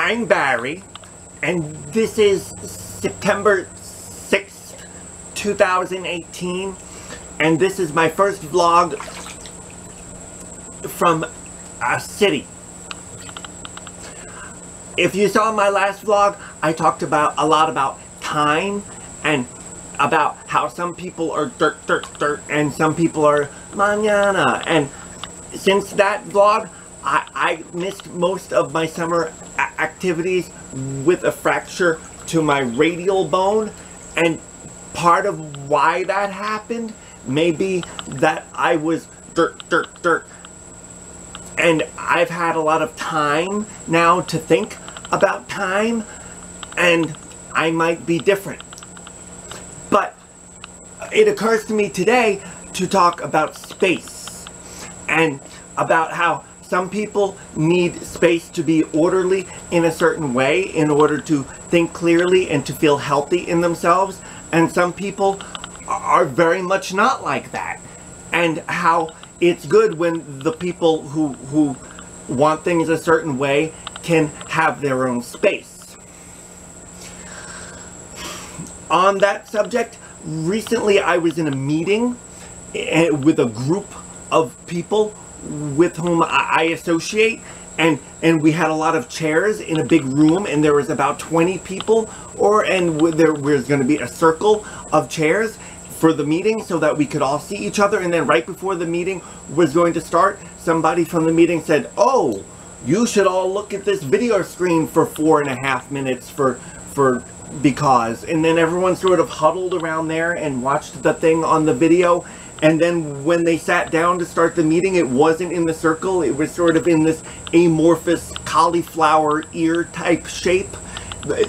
I'm Barry, and this is September 6th, 2018, and this is my first vlog from a city. If you saw my last vlog, I talked a lot about time and about how some people are dirt, and some people are mañana. And since that vlog, I missed most of my summer activities with a fracture to my radial bone, and part of why that happened may be that I was dirt. And I've had a lot of time now to think about time, and I might be different. But it occurs to me today to talk about space, and about how some people need space to be orderly in a certain way in order to think clearly and to feel healthy in themselves, and some people are very much not like that, and how it's good when the people who want things a certain way can have their own space. On that subject, recently I was in a meeting with a group of people with whom I associate, and we had a lot of chairs in a big room, and there was about 20 people, and there was going to be a circle of chairs for the meeting so that we could all see each other. And then right before the meeting was going to start, somebody from the meeting said, "Oh, you should all look at this video screen for 4.5 minutes because," and then everyone sort of huddled around there and watched the thing on the video. And then when they sat down to start the meeting, it wasn't in the circle. It was sort of in this amorphous cauliflower ear type shape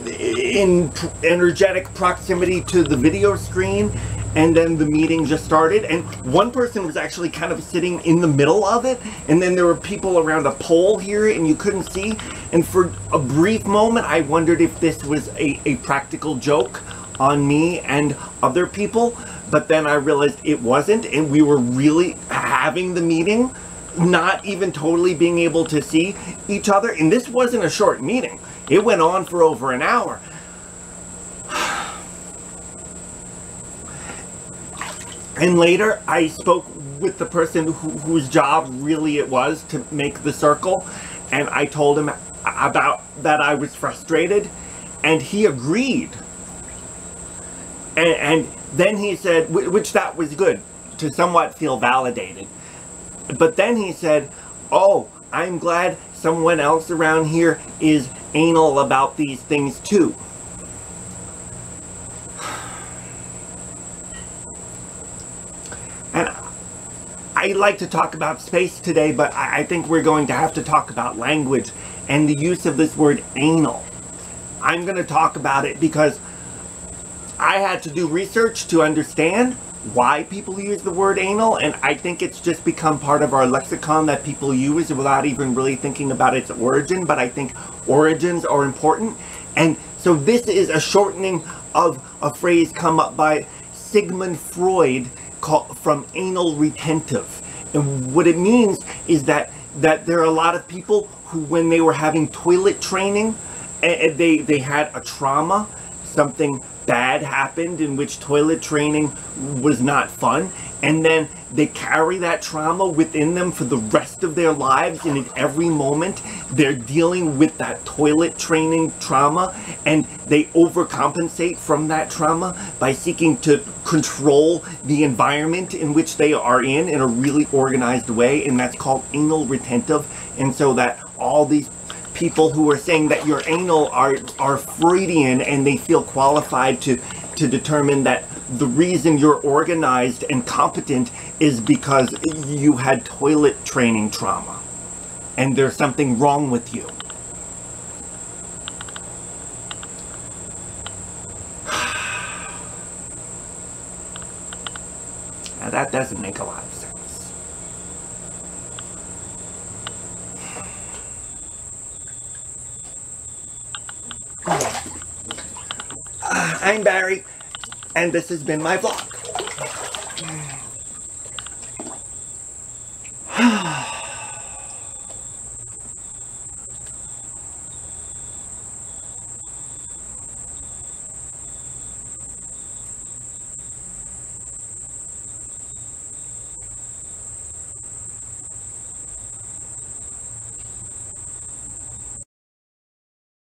in energetic proximity to the video screen. And then the meeting just started, and one person was actually kind of sitting in the middle of it, and then there were people around a pole here and you couldn't see. And for a brief moment I wondered if this was a practical joke on me and other people, but then I realized it wasn't, and we were really having the meeting, not even totally being able to see each other. And this wasn't a short meeting. It went on for over an hour. And later I spoke with the person whose job really it was to make the circle, and I told him about that I was frustrated, and he agreed. And then he said, which that was good, to somewhat feel validated. But then he said, "Oh, I'm glad someone else around here is anal about these things too." And I like to talk about space today, but I think we're going to have to talk about language and the use of this word anal. I'm going to talk about it because I had to do research to understand why people use the word anal, and I think it's just become part of our lexicon that people use without even really thinking about its origin. But I think origins are important, and so this is a shortening of a phrase come up by Sigmund Freud from anal retentive. And what it means is that there are a lot of people who, when they were having toilet training, they had a trauma, something bad happened in which toilet training was not fun, and then they carry that trauma within them for the rest of their lives, and at every moment they're dealing with that toilet training trauma, and they overcompensate from that trauma by seeking to control the environment in which they are in a really organized way, and that's called anal retentive. And so that all these people who are saying that you're anal are Freudian, and they feel qualified to determine that the reason you're organized and competent is because you had toilet training trauma, and there's something wrong with you. Now that doesn't make a lot of sense. I'm Barry, and this has been my vlog.